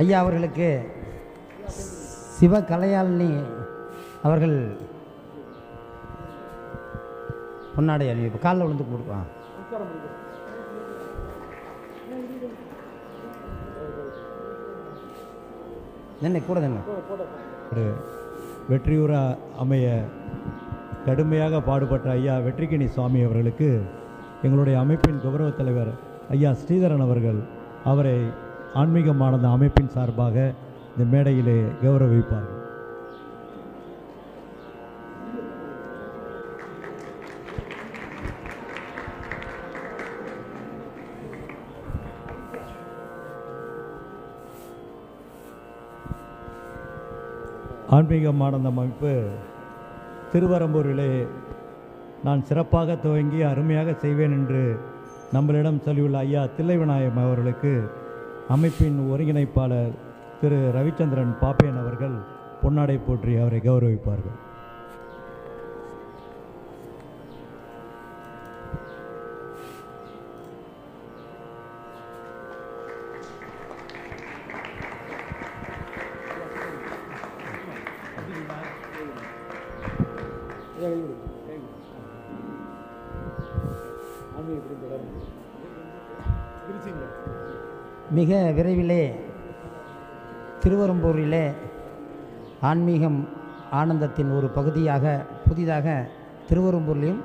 ஐயா அவர்களுக்கு சிவ கலையாளினி அவர்கள் பொன்னாடை அணிவிப்பு காலில் விழுந்து கொடுப்பான். என்ன கூட தானே வெற்றியுற அமைய கடுமையாக பாடுபட்ட ஐயா வெற்றிக்கினி சுவாமி அவர்களுக்கு எங்களுடைய அமைப்பின் கௌரவ தலைவர் ஐயா ஸ்ரீதரன் அவர்கள் அவரை ஆன்மீகமானந்த அமைப்பின் சார்பாக இந்த மேடையிலே கௌரவிப்பார்கள். ஆன்மீகமானந்த அமைப்பு திருவரம்பூரிலே நான் சிறப்பாக துவங்கி அருமையாக செய்வேன் என்று நம்மளிடம் சொல்லியுள்ள ஐயா தில்லைவிநாயகம் அவர்களுக்கு அமைப்பின் ஒருங்கிணைப்பாளர் திரு ரவிச்சந்திரன் பாப்பேன் அவர்கள் பொன்னாடை போற்றி அவரை கௌரவிப்பார்கள். மிக விரைவிலே திருவரம்பூரிலே ஆன்மீகம் ஆனந்தத்தின் ஒரு பகுதியாக புதிதாக திருவரம்பூர்லேயும்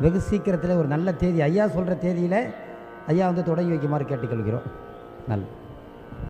வெகு சீக்கிரத்தில் ஒரு நல்ல தேதி ஐயா சொல்கிற தேதியில் ஐயா வந்து தொடங்கி வைக்குமாறு கேட்டுக்கொள்கிறோம். நல்ல